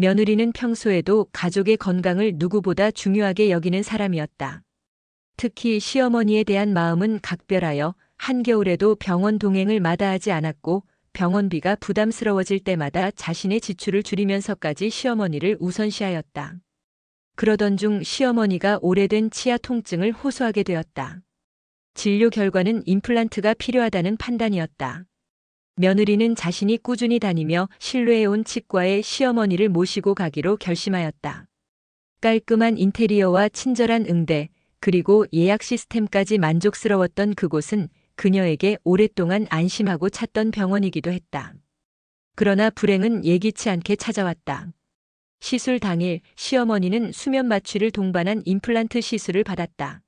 며느리는 평소에도 가족의 건강을 누구보다 중요하게 여기는 사람이었다. 특히 시어머니에 대한 마음은 각별하여 한겨울에도 병원 동행을 마다하지 않았고 병원비가 부담스러워질 때마다 자신의 지출을 줄이면서까지 시어머니를 우선시하였다. 그러던 중 시어머니가 오래된 치아 통증을 호소하게 되었다. 진료 결과는 임플란트가 필요하다는 판단이었다. 며느리는 자신이 꾸준히 다니며 신뢰해온 치과에 시어머니를 모시고 가기로 결심하였다. 깔끔한 인테리어와 친절한 응대, 그리고 예약 시스템까지 만족스러웠던 그곳은 그녀에게 오랫동안 안심하고 찾던 병원이기도 했다. 그러나 불행은 예기치 않게 찾아왔다. 시술 당일 시어머니는 수면 마취를 동반한 임플란트 시술을 받았다.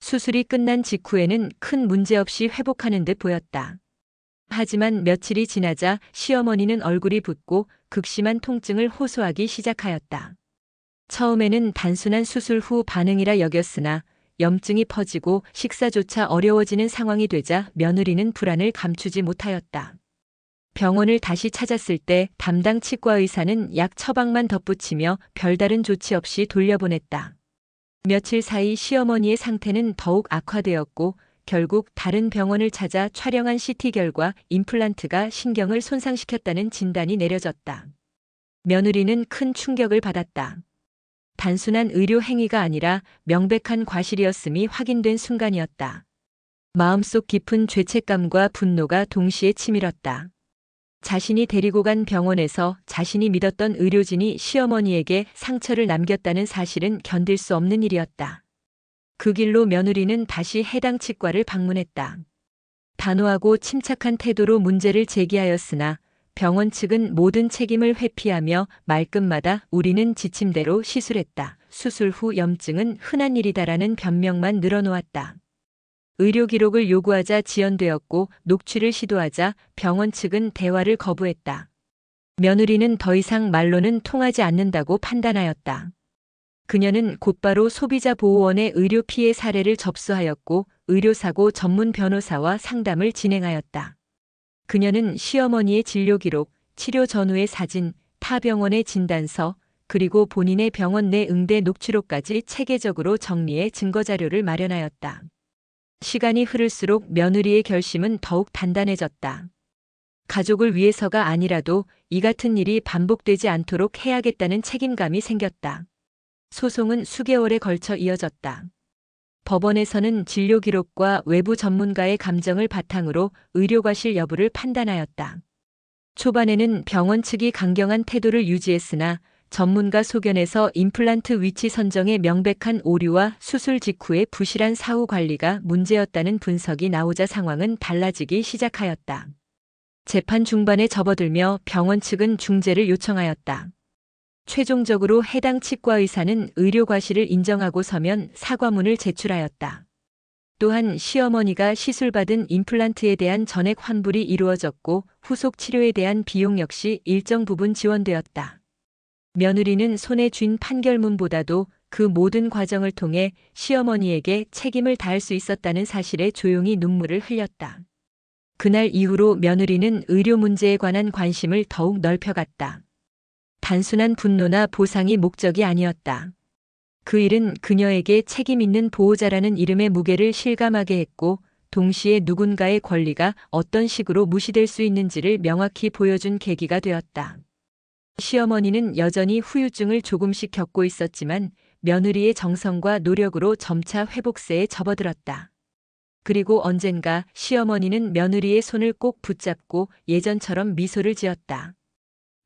수술이 끝난 직후에는 큰 문제 없이 회복하는 듯 보였다. 하지만 며칠이 지나자 시어머니는 얼굴이 붓고 극심한 통증을 호소하기 시작하였다. 처음에는 단순한 수술 후 반응이라 여겼으나 염증이 퍼지고 식사조차 어려워지는 상황이 되자 며느리는 불안을 감추지 못하였다. 병원을 다시 찾았을 때 담당 치과 의사는 약 처방만 덧붙이며 별다른 조치 없이 돌려보냈다. 며칠 사이 시어머니의 상태는 더욱 악화되었고 결국 다른 병원을 찾아 촬영한 CT 결과 임플란트가 신경을 손상시켰다는 진단이 내려졌다. 며느리는 큰 충격을 받았다. 단순한 의료 행위가 아니라 명백한 과실이었음이 확인된 순간이었다. 마음속 깊은 죄책감과 분노가 동시에 치밀었다. 자신이 데리고 간 병원에서 자신이 믿었던 의료진이 시어머니에게 상처를 남겼다는 사실은 견딜 수 없는 일이었다. 그 길로 며느리는 다시 해당 치과를 방문했다. 단호하고 침착한 태도로 문제를 제기하였으나 병원 측은 모든 책임을 회피하며 말끝마다 우리는 지침대로 시술했다. 수술 후 염증은 흔한 일이다라는 변명만 늘어놓았다. 의료 기록을 요구하자 지연되었고 녹취를 시도하자 병원 측은 대화를 거부했다. 며느리는 더 이상 말로는 통하지 않는다고 판단하였다. 그녀는 곧바로 소비자보호원의 의료 피해 사례를 접수하였고 의료사고 전문 변호사와 상담을 진행하였다. 그녀는 시어머니의 진료 기록, 치료 전후의 사진, 타 병원의 진단서, 그리고 본인의 병원 내 응대 녹취록까지 체계적으로 정리해 증거자료를 마련하였다. 시간이 흐를수록 며느리의 결심은 더욱 단단해졌다. 가족을 위해서가 아니라도 이 같은 일이 반복되지 않도록 해야겠다는 책임감이 생겼다. 소송은 수개월에 걸쳐 이어졌다. 법원에서는 진료 기록과 외부 전문가의 감정을 바탕으로 의료과실 여부를 판단하였다. 초반에는 병원 측이 강경한 태도를 유지했으나 전문가 소견에서 임플란트 위치 선정의 명백한 오류와 수술 직후의 부실한 사후 관리가 문제였다는 분석이 나오자 상황은 달라지기 시작하였다. 재판 중반에 접어들며 병원 측은 중재를 요청하였다. 최종적으로 해당 치과 의사는 의료 과실을 인정하고 서면 사과문을 제출하였다. 또한 시어머니가 시술받은 임플란트에 대한 전액 환불이 이루어졌고 후속 치료에 대한 비용 역시 일정 부분 지원되었다. 며느리는 손에 쥔 판결문보다도 그 모든 과정을 통해 시어머니에게 책임을 다할 수 있었다는 사실에 조용히 눈물을 흘렸다. 그날 이후로 며느리는 의료 문제에 관한 관심을 더욱 넓혀갔다. 단순한 분노나 보상이 목적이 아니었다. 그 일은 그녀에게 책임 있는 보호자라는 이름의 무게를 실감하게 했고 동시에 누군가의 권리가 어떤 식으로 무시될 수 있는지를 명확히 보여준 계기가 되었다. 시어머니는 여전히 후유증을 조금씩 겪고 있었지만 며느리의 정성과 노력으로 점차 회복세에 접어들었다. 그리고 언젠가 시어머니는 며느리의 손을 꼭 붙잡고 예전처럼 미소를 지었다.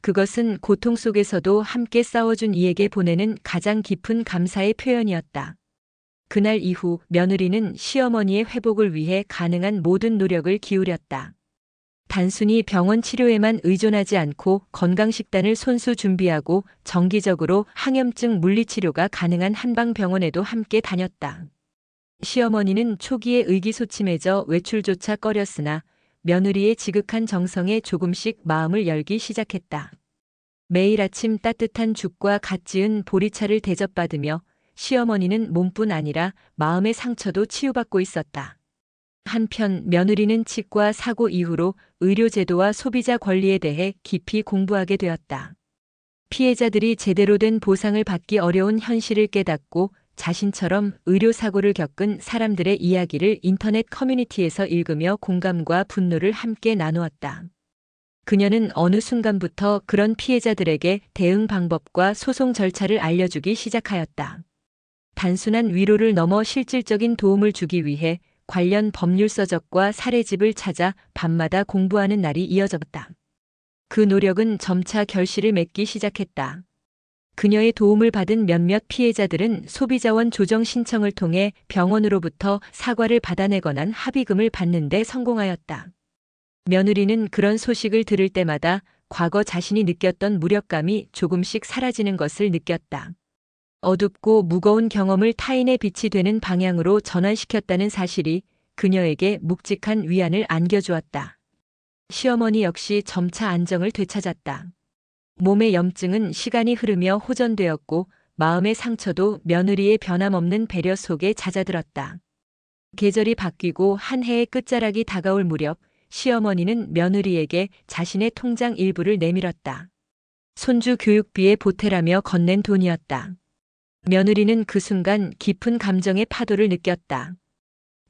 그것은 고통 속에서도 함께 싸워준 이에게 보내는 가장 깊은 감사의 표현이었다. 그날 이후 며느리는 시어머니의 회복을 위해 가능한 모든 노력을 기울였다. 단순히 병원 치료에만 의존하지 않고 건강식단을 손수 준비하고 정기적으로 항염증 물리치료가 가능한 한방병원에도 함께 다녔다. 시어머니는 초기에 의기소침해져 외출조차 꺼렸으나 며느리의 지극한 정성에 조금씩 마음을 열기 시작했다. 매일 아침 따뜻한 죽과 갓 지은 보리차를 대접받으며 시어머니는 몸뿐 아니라 마음의 상처도 치유받고 있었다. 한편 며느리는 치과 사고 이후로 의료제도와 소비자 권리에 대해 깊이 공부하게 되었다. 피해자들이 제대로 된 보상을 받기 어려운 현실을 깨닫고 자신처럼 의료사고를 겪은 사람들의 이야기를 인터넷 커뮤니티에서 읽으며 공감과 분노를 함께 나누었다. 그녀는 어느 순간부터 그런 피해자들에게 대응 방법과 소송 절차를 알려주기 시작하였다. 단순한 위로를 넘어 실질적인 도움을 주기 위해 관련 법률 서적과 사례집을 찾아 밤마다 공부하는 날이 이어졌다. 그 노력은 점차 결실을 맺기 시작했다. 그녀의 도움을 받은 몇몇 피해자들은 소비자원 조정 신청을 통해 병원으로부터 사과를 받아내거나 합의금을 받는 데 성공하였다. 며느리는 그런 소식을 들을 때마다 과거 자신이 느꼈던 무력감이 조금씩 사라지는 것을 느꼈다. 어둡고 무거운 경험을 타인의 빛이 되는 방향으로 전환시켰다는 사실이 그녀에게 묵직한 위안을 안겨주었다. 시어머니 역시 점차 안정을 되찾았다. 몸의 염증은 시간이 흐르며 호전되었고 마음의 상처도 며느리의 변함없는 배려 속에 잦아들었다. 계절이 바뀌고 한 해의 끝자락이 다가올 무렵 시어머니는 며느리에게 자신의 통장 일부를 내밀었다. 손주 교육비에 보태라며 건넨 돈이었다. 며느리는 그 순간 깊은 감정의 파도를 느꼈다.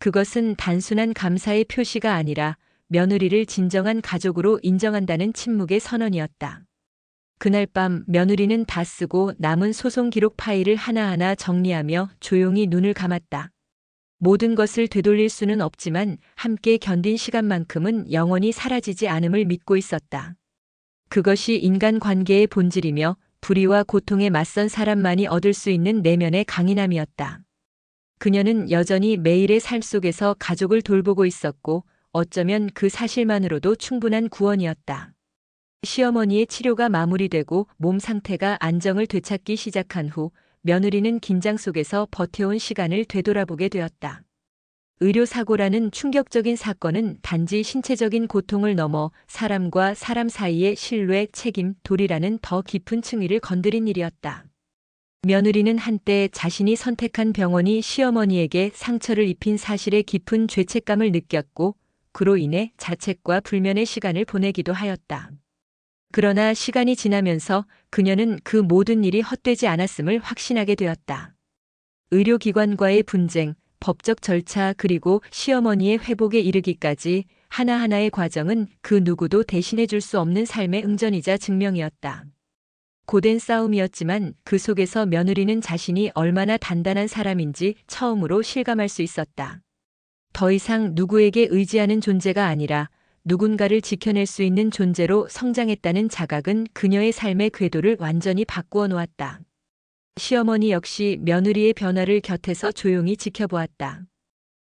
그것은 단순한 감사의 표시가 아니라 며느리를 진정한 가족으로 인정한다는 침묵의 선언이었다. 그날 밤 며느리는 다 쓰고 남은 소송 기록 파일을 하나하나 정리하며 조용히 눈을 감았다. 모든 것을 되돌릴 수는 없지만 함께 견딘 시간만큼은 영원히 사라지지 않음을 믿고 있었다. 그것이 인간관계의 본질이며 불의와 고통에 맞선 사람만이 얻을 수 있는 내면의 강인함이었다. 그녀는 여전히 매일의 삶 속에서 가족을 돌보고 있었고 어쩌면 그 사실만으로도 충분한 구원이었다. 시어머니의 치료가 마무리되고 몸 상태가 안정을 되찾기 시작한 후 며느리는 긴장 속에서 버텨온 시간을 되돌아보게 되었다. 의료사고라는 충격적인 사건은 단지 신체적인 고통을 넘어 사람과 사람 사이의 신뢰, 책임, 도리라는 더 깊은 층위를 건드린 일이었다. 며느리는 한때 자신이 선택한 병원이 시어머니에게 상처를 입힌 사실에 깊은 죄책감을 느꼈고 그로 인해 자책과 불면의 시간을 보내기도 하였다. 그러나 시간이 지나면서 그녀는 그 모든 일이 헛되지 않았음을 확신하게 되었다. 의료기관과의 분쟁, 법적 절차 그리고 시어머니의 회복에 이르기까지 하나하나의 과정은 그 누구도 대신해 줄 수 없는 삶의 응전이자 증명이었다. 고된 싸움이었지만 그 속에서 며느리는 자신이 얼마나 단단한 사람인지 처음으로 실감할 수 있었다. 더 이상 누구에게 의지하는 존재가 아니라 누군가를 지켜낼 수 있는 존재로 성장했다는 자각은 그녀의 삶의 궤도를 완전히 바꾸어 놓았다. 시어머니 역시 며느리의 변화를 곁에서 조용히 지켜보았다.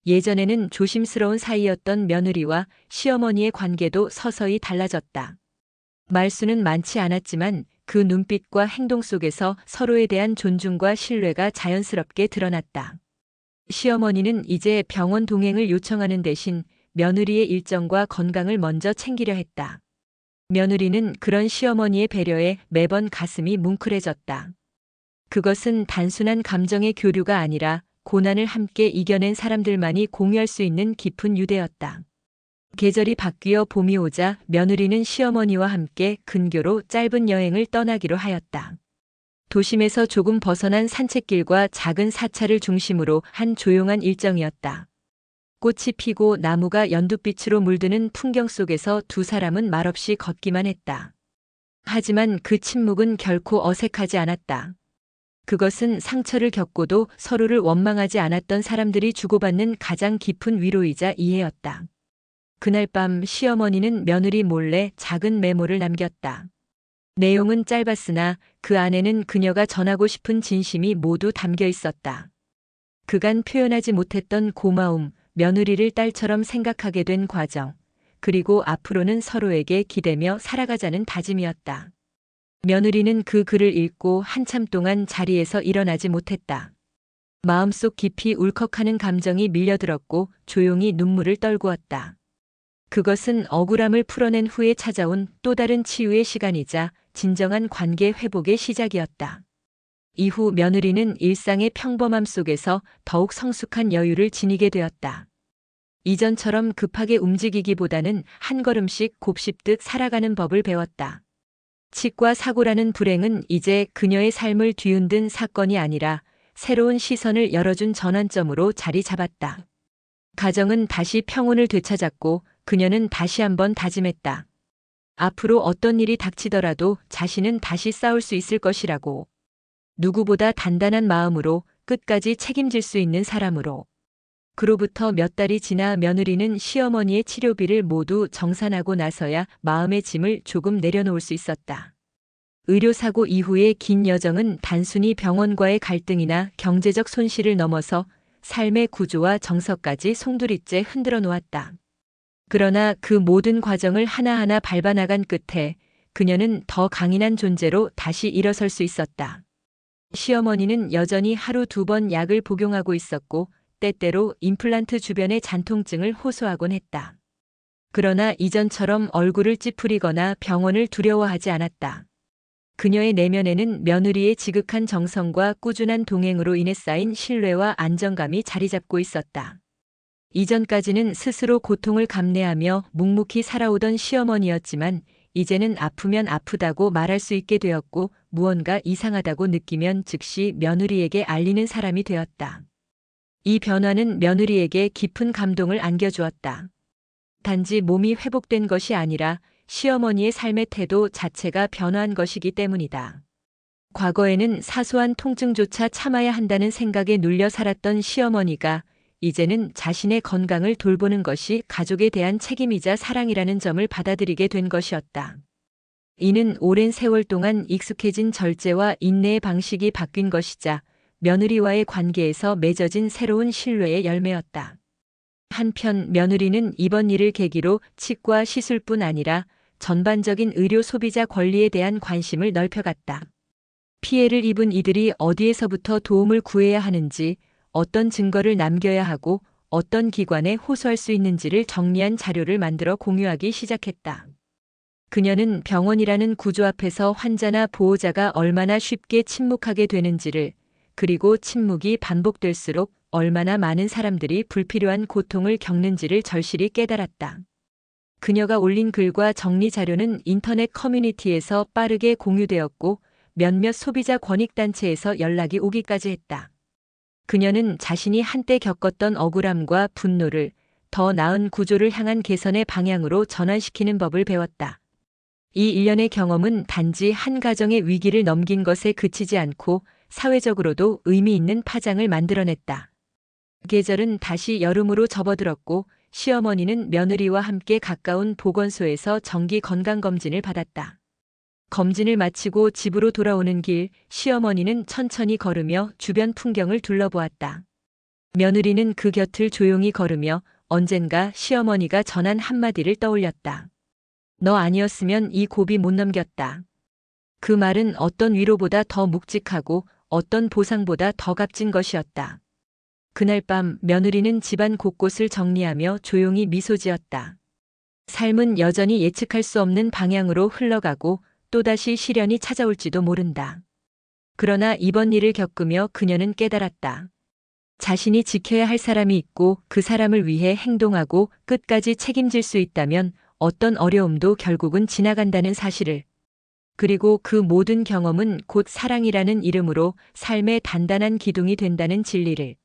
예전에는 조심스러운 사이였던 며느리와 시어머니의 관계도 서서히 달라졌다. 말수는 많지 않았지만 그 눈빛과 행동 속에서 서로에 대한 존중과 신뢰가 자연스럽게 드러났다. 시어머니는 이제 병원 동행을 요청하는 대신 며느리의 일정과 건강을 먼저 챙기려 했다. 며느리는 그런 시어머니의 배려에 매번 가슴이 뭉클해졌다. 그것은 단순한 감정의 교류가 아니라 고난을 함께 이겨낸 사람들만이 공유할 수 있는 깊은 유대였다. 계절이 바뀌어 봄이 오자 며느리는 시어머니와 함께 근교로 짧은 여행을 떠나기로 하였다. 도심에서 조금 벗어난 산책길과 작은 사찰을 중심으로 한 조용한 일정이었다. 꽃이 피고 나무가 연두빛으로 물드는 풍경 속에서 두 사람은 말없이 걷기만 했다. 하지만 그 침묵은 결코 어색하지 않았다. 그것은 상처를 겪고도 서로를 원망하지 않았던 사람들이 주고받는 가장 깊은 위로이자 이해였다. 그날 밤 시어머니는 며느리 몰래 작은 메모를 남겼다. 내용은 짧았으나 그 안에는 그녀가 전하고 싶은 진심이 모두 담겨 있었다. 그간 표현하지 못했던 고마움, 며느리를 딸처럼 생각하게 된 과정, 그리고 앞으로는 서로에게 기대며 살아가자는 다짐이었다. 며느리는 그 글을 읽고 한참 동안 자리에서 일어나지 못했다. 마음속 깊이 울컥하는 감정이 밀려들었고 조용히 눈물을 떨구었다. 그것은 억울함을 풀어낸 후에 찾아온 또 다른 치유의 시간이자 진정한 관계 회복의 시작이었다. 이후 며느리는 일상의 평범함 속에서 더욱 성숙한 여유를 지니게 되었다. 이전처럼 급하게 움직이기보다는 한 걸음씩 곱씹듯 살아가는 법을 배웠다. 치과 사고라는 불행은 이제 그녀의 삶을 뒤흔든 사건이 아니라 새로운 시선을 열어준 전환점으로 자리 잡았다. 가정은 다시 평온을 되찾았고 그녀는 다시 한번 다짐했다. 앞으로 어떤 일이 닥치더라도 자신은 다시 싸울 수 있을 것이라고. 누구보다 단단한 마음으로 끝까지 책임질 수 있는 사람으로. 그로부터 몇 달이 지나 며느리는 시어머니의 치료비를 모두 정산하고 나서야 마음의 짐을 조금 내려놓을 수 있었다. 의료사고 이후의 긴 여정은 단순히 병원과의 갈등이나 경제적 손실을 넘어서 삶의 구조와 정서까지 송두리째 흔들어 놓았다. 그러나 그 모든 과정을 하나하나 밟아나간 끝에 그녀는 더 강인한 존재로 다시 일어설 수 있었다. 시어머니는 여전히 하루 2번 약을 복용하고 있었고 때때로 임플란트 주변의 잔통증을 호소하곤 했다. 그러나 이전처럼 얼굴을 찌푸리거나 병원을 두려워하지 않았다. 그녀의 내면에는 며느리의 지극한 정성과 꾸준한 동행으로 인해 쌓인 신뢰와 안정감이 자리 잡고 있었다. 이전까지는 스스로 고통을 감내하며 묵묵히 살아오던 시어머니였지만 이제는 아프면 아프다고 말할 수 있게 되었고 무언가 이상하다고 느끼면 즉시 며느리에게 알리는 사람이 되었다. 이 변화는 며느리에게 깊은 감동을 안겨주었다. 단지 몸이 회복된 것이 아니라 시어머니의 삶의 태도 자체가 변화한 것이기 때문이다. 과거에는 사소한 통증조차 참아야 한다는 생각에 눌려 살았던 시어머니가 이제는 자신의 건강을 돌보는 것이 가족에 대한 책임이자 사랑이라는 점을 받아들이게 된 것이었다. 이는 오랜 세월 동안 익숙해진 절제와 인내의 방식이 바뀐 것이자 며느리와의 관계에서 맺어진 새로운 신뢰의 열매였다. 한편 며느리는 이번 일을 계기로 치과 시술뿐 아니라 전반적인 의료 소비자 권리에 대한 관심을 넓혀갔다. 피해를 입은 이들이 어디에서부터 도움을 구해야 하는지, 어떤 증거를 남겨야 하고 어떤 기관에 호소할 수 있는지를 정리한 자료를 만들어 공유하기 시작했다. 그녀는 병원이라는 구조 앞에서 환자나 보호자가 얼마나 쉽게 침묵하게 되는지를, 그리고 침묵이 반복될수록 얼마나 많은 사람들이 불필요한 고통을 겪는지를 절실히 깨달았다. 그녀가 올린 글과 정리 자료는 인터넷 커뮤니티에서 빠르게 공유되었고 몇몇 소비자 권익단체에서 연락이 오기까지 했다. 그녀는 자신이 한때 겪었던 억울함과 분노를 더 나은 구조를 향한 개선의 방향으로 전환시키는 법을 배웠다. 이 일련의 경험은 단지 한 가정의 위기를 넘긴 것에 그치지 않고 사회적으로도 의미 있는 파장을 만들어냈다. 계절은 다시 여름으로 접어들었고 시어머니는 며느리와 함께 가까운 보건소에서 정기 건강검진을 받았다. 검진을 마치고 집으로 돌아오는 길, 시어머니는 천천히 걸으며 주변 풍경을 둘러보았다. 며느리는 그 곁을 조용히 걸으며 언젠가 시어머니가 전한 한마디를 떠올렸다. 너 아니었으면 이 고비 못 넘겼다. 그 말은 어떤 위로보다 더 묵직하고 어떤 보상보다 더 값진 것이었다. 그날 밤 며느리는 집안 곳곳을 정리하며 조용히 미소 지었다. 삶은 여전히 예측할 수 없는 방향으로 흘러가고 또다시 시련이 찾아올지도 모른다. 그러나 이번 일을 겪으며 그녀는 깨달았다. 자신이 지켜야 할 사람이 있고 그 사람을 위해 행동하고 끝까지 책임질 수 있다면 어떤 어려움도 결국은 지나간다는 사실을. 그리고 그 모든 경험은 곧 사랑이라는 이름으로 삶의 단단한 기둥이 된다는 진리를.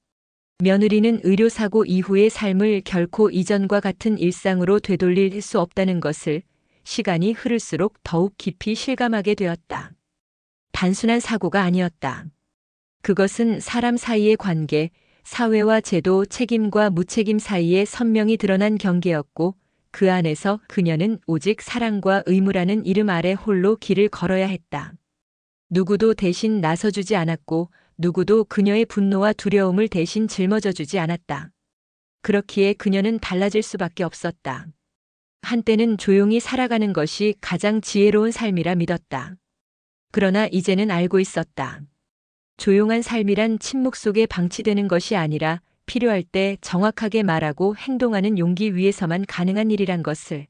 며느리는 의료사고 이후의 삶을 결코 이전과 같은 일상으로 되돌릴 수 없다는 것을 시간이 흐를수록 더욱 깊이 실감하게 되었다. 단순한 사고가 아니었다. 그것은 사람 사이의 관계, 사회와 제도, 책임과 무책임 사이에 선명히 드러난 경계였고 그 안에서 그녀는 오직 사랑과 의무라는 이름 아래 홀로 길을 걸어야 했다. 누구도 대신 나서주지 않았고 누구도 그녀의 분노와 두려움을 대신 짊어져주지 않았다. 그렇기에 그녀는 달라질 수밖에 없었다. 한때는 조용히 살아가는 것이 가장 지혜로운 삶이라 믿었다. 그러나 이제는 알고 있었다. 조용한 삶이란 침묵 속에 방치되는 것이 아니라 필요할 때 정확하게 말하고 행동하는 용기 위에서만 가능한 일이란 것을.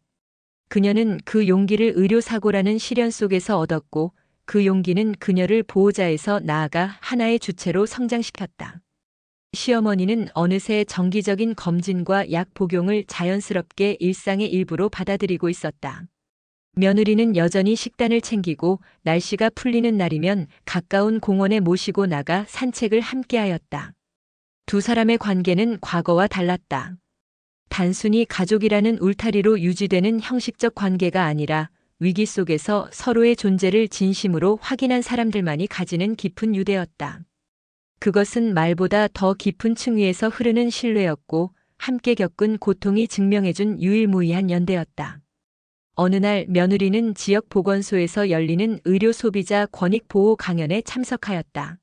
그녀는 그 용기를 의료사고라는 시련 속에서 얻었고 그 용기는 그녀를 보호자에서 나아가 하나의 주체로 성장시켰다. 시어머니는 어느새 정기적인 검진과 약 복용을 자연스럽게 일상의 일부로 받아들이고 있었다. 며느리는 여전히 식단을 챙기고 날씨가 풀리는 날이면 가까운 공원에 모시고 나가 산책을 함께하였다. 두 사람의 관계는 과거와 달랐다. 단순히 가족이라는 울타리로 유지되는 형식적 관계가 아니라 위기 속에서 서로의 존재를 진심으로 확인한 사람들만이 가지는 깊은 유대였다. 그것은 말보다 더 깊은 층위에서 흐르는 신뢰였고 함께 겪은 고통이 증명해준 유일무이한 연대였다. 어느 날 며느리는 지역 보건소에서 열리는 의료 소비자 권익 보호 강연에 참석하였다.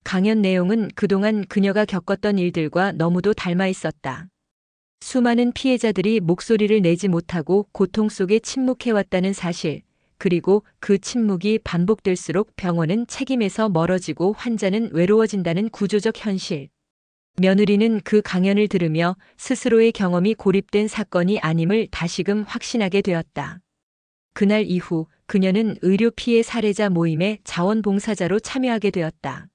강연 내용은 그동안 그녀가 겪었던 일들과 너무도 닮아 있었다. 수많은 피해자들이 목소리를 내지 못하고 고통 속에 침묵해왔다는 사실, 그리고 그 침묵이 반복될수록 병원은 책임에서 멀어지고 환자는 외로워진다는 구조적 현실. 며느리는 그 강연을 들으며 스스로의 경험이 고립된 사건이 아님을 다시금 확신하게 되었다. 그날 이후 그녀는 의료 피해 사례자 모임에 자원봉사자로 참여하게 되었다.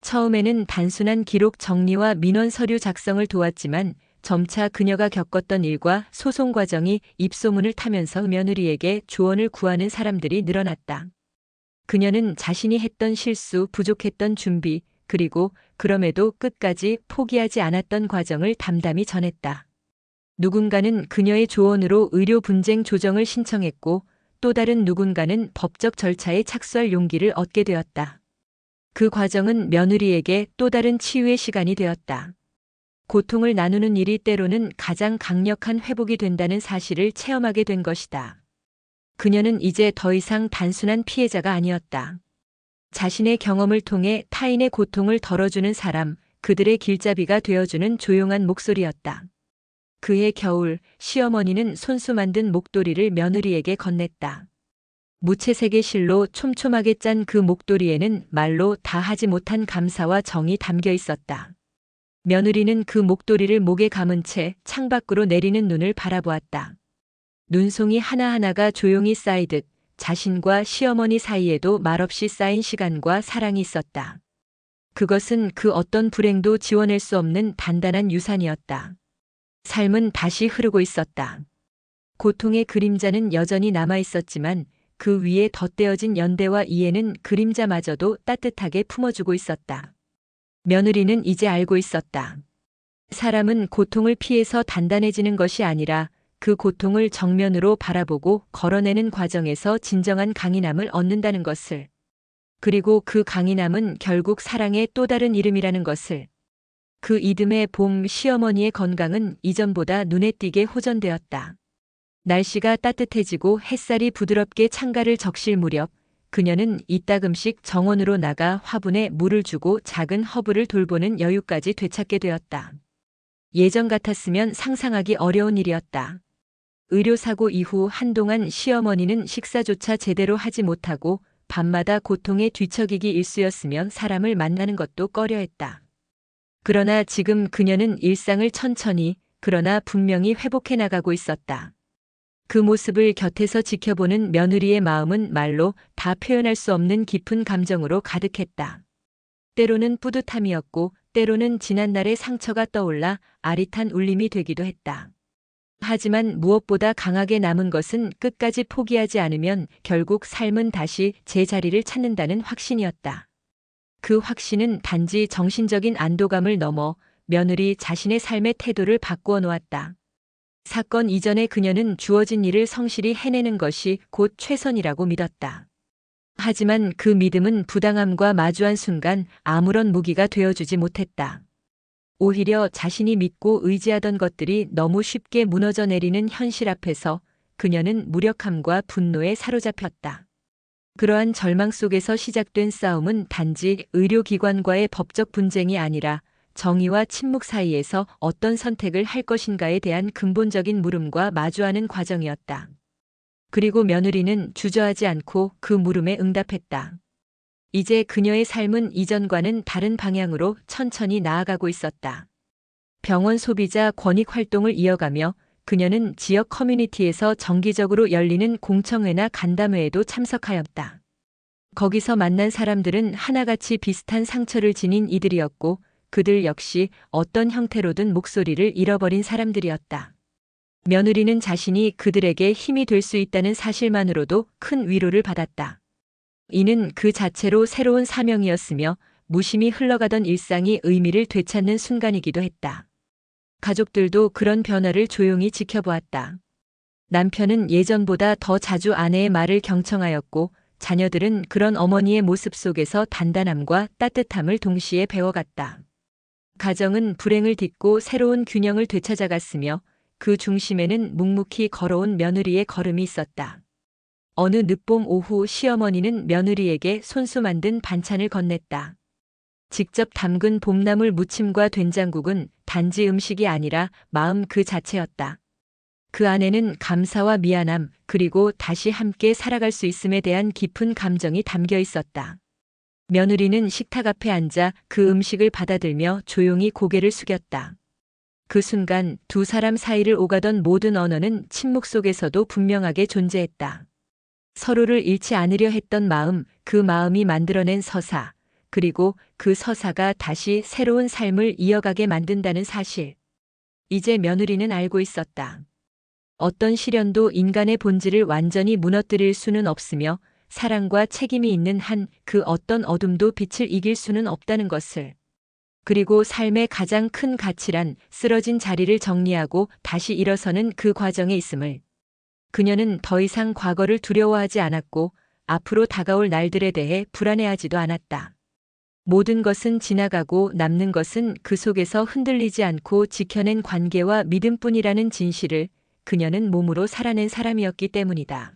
처음에는 단순한 기록 정리와 민원 서류 작성을 도왔지만 점차 그녀가 겪었던 일과 소송 과정이 입소문을 타면서 며느리에게 조언을 구하는 사람들이 늘어났다. 그녀는 자신이 했던 실수, 부족했던 준비, 그리고 그럼에도 끝까지 포기하지 않았던 과정을 담담히 전했다. 누군가는 그녀의 조언으로 의료 분쟁 조정을 신청했고 또 다른 누군가는 법적 절차에 착수할 용기를 얻게 되었다. 그 과정은 며느리에게 또 다른 치유의 시간이 되었다. 고통을 나누는 일이 때로는 가장 강력한 회복이 된다는 사실을 체험하게 된 것이다. 그녀는 이제 더 이상 단순한 피해자가 아니었다. 자신의 경험을 통해 타인의 고통을 덜어주는 사람, 그들의 길잡이가 되어주는 조용한 목소리였다. 그해 겨울, 시어머니는 손수 만든 목도리를 며느리에게 건넸다. 무채색의 실로 촘촘하게 짠 그 목도리에는 말로 다 하지 못한 감사와 정이 담겨 있었다. 며느리는 그 목도리를 목에 감은 채 창밖으로 내리는 눈을 바라보았다. 눈송이 하나하나가 조용히 쌓이듯 자신과 시어머니 사이에도 말없이 쌓인 시간과 사랑이 있었다. 그것은 그 어떤 불행도 지워낼 수 없는 단단한 유산이었다. 삶은 다시 흐르고 있었다. 고통의 그림자는 여전히 남아 있었지만 그 위에 덧대어진 연대와 이해는 그림자마저도 따뜻하게 품어주고 있었다. 며느리는 이제 알고 있었다. 사람은 고통을 피해서 단단해지는 것이 아니라 그 고통을 정면으로 바라보고 걸어내는 과정에서 진정한 강인함을 얻는다는 것을. 그리고 그 강인함은 결국 사랑의 또 다른 이름이라는 것을. 그 이듬해 봄 시어머니의 건강은 이전보다 눈에 띄게 호전되었다. 날씨가 따뜻해지고 햇살이 부드럽게 창가를 적실 무렵 그녀는 이따금씩 정원으로 나가 화분에 물을 주고 작은 허브를 돌보는 여유까지 되찾게 되었다. 예전 같았으면 상상하기 어려운 일이었다. 의료사고 이후 한동안 시어머니는 식사조차 제대로 하지 못하고 밤마다 고통에 뒤척이기 일쑤였으며 사람을 만나는 것도 꺼려했다. 그러나 지금 그녀는 일상을 천천히, 그러나 분명히 회복해 나가고 있었다. 그 모습을 곁에서 지켜보는 며느리의 마음은 말로 다 표현할 수 없는 깊은 감정으로 가득했다. 때로는 뿌듯함이었고 때로는 지난날의 상처가 떠올라 아릿한 울림이 되기도 했다. 하지만 무엇보다 강하게 남은 것은 끝까지 포기하지 않으면 결국 삶은 다시 제자리를 찾는다는 확신이었다. 그 확신은 단지 정신적인 안도감을 넘어 며느리 자신의 삶의 태도를 바꾸어 놓았다. 사건 이전에 그녀는 주어진 일을 성실히 해내는 것이 곧 최선이라고 믿었다. 하지만 그 믿음은 부당함과 마주한 순간 아무런 무기가 되어주지 못했다. 오히려 자신이 믿고 의지하던 것들이 너무 쉽게 무너져 내리는 현실 앞에서 그녀는 무력함과 분노에 사로잡혔다. 그러한 절망 속에서 시작된 싸움은 단지 의료기관과의 법적 분쟁이 아니라 정의와 침묵 사이에서 어떤 선택을 할 것인가에 대한 근본적인 물음과 마주하는 과정이었다. 그리고 며느리는 주저하지 않고 그 물음에 응답했다. 이제 그녀의 삶은 이전과는 다른 방향으로 천천히 나아가고 있었다. 병원 소비자 권익 활동을 이어가며 그녀는 지역 커뮤니티에서 정기적으로 열리는 공청회나 간담회에도 참석하였다. 거기서 만난 사람들은 하나같이 비슷한 상처를 지닌 이들이었고 그들 역시 어떤 형태로든 목소리를 잃어버린 사람들이었다. 며느리는 자신이 그들에게 힘이 될 수 있다는 사실만으로도 큰 위로를 받았다. 이는 그 자체로 새로운 사명이었으며 무심히 흘러가던 일상이 의미를 되찾는 순간이기도 했다. 가족들도 그런 변화를 조용히 지켜보았다. 남편은 예전보다 더 자주 아내의 말을 경청하였고, 자녀들은 그런 어머니의 모습 속에서 단단함과 따뜻함을 동시에 배워갔다. 가정은 불행을 딛고 새로운 균형을 되찾아갔으며, 그 중심에는 묵묵히 걸어온 며느리의 걸음이 있었다. 어느 늦봄 오후 시어머니는 며느리에게 손수 만든 반찬을 건넸다. 직접 담근 봄나물 무침과 된장국은 단지 음식이 아니라 마음 그 자체였다. 그 안에는 감사와 미안함, 그리고 다시 함께 살아갈 수 있음에 대한 깊은 감정이 담겨 있었다. 며느리는 식탁 앞에 앉아 그 음식을 받아들며 조용히 고개를 숙였다. 그 순간 두 사람 사이를 오가던 모든 언어는 침묵 속에서도 분명하게 존재했다. 서로를 잃지 않으려 했던 마음, 그 마음이 만들어낸 서사, 그리고 그 서사가 다시 새로운 삶을 이어가게 만든다는 사실. 이제 며느리는 알고 있었다. 어떤 시련도 인간의 본질을 완전히 무너뜨릴 수는 없으며, 사랑과 책임이 있는 한 그 어떤 어둠도 빛을 이길 수는 없다는 것을. 그리고 삶의 가장 큰 가치란 쓰러진 자리를 정리하고 다시 일어서는 그 과정에 있음을. 그녀는 더 이상 과거를 두려워하지 않았고, 앞으로 다가올 날들에 대해 불안해하지도 않았다. 모든 것은 지나가고 남는 것은 그 속에서 흔들리지 않고 지켜낸 관계와 믿음뿐이라는 진실을 그녀는 몸으로 살아낸 사람이었기 때문이다.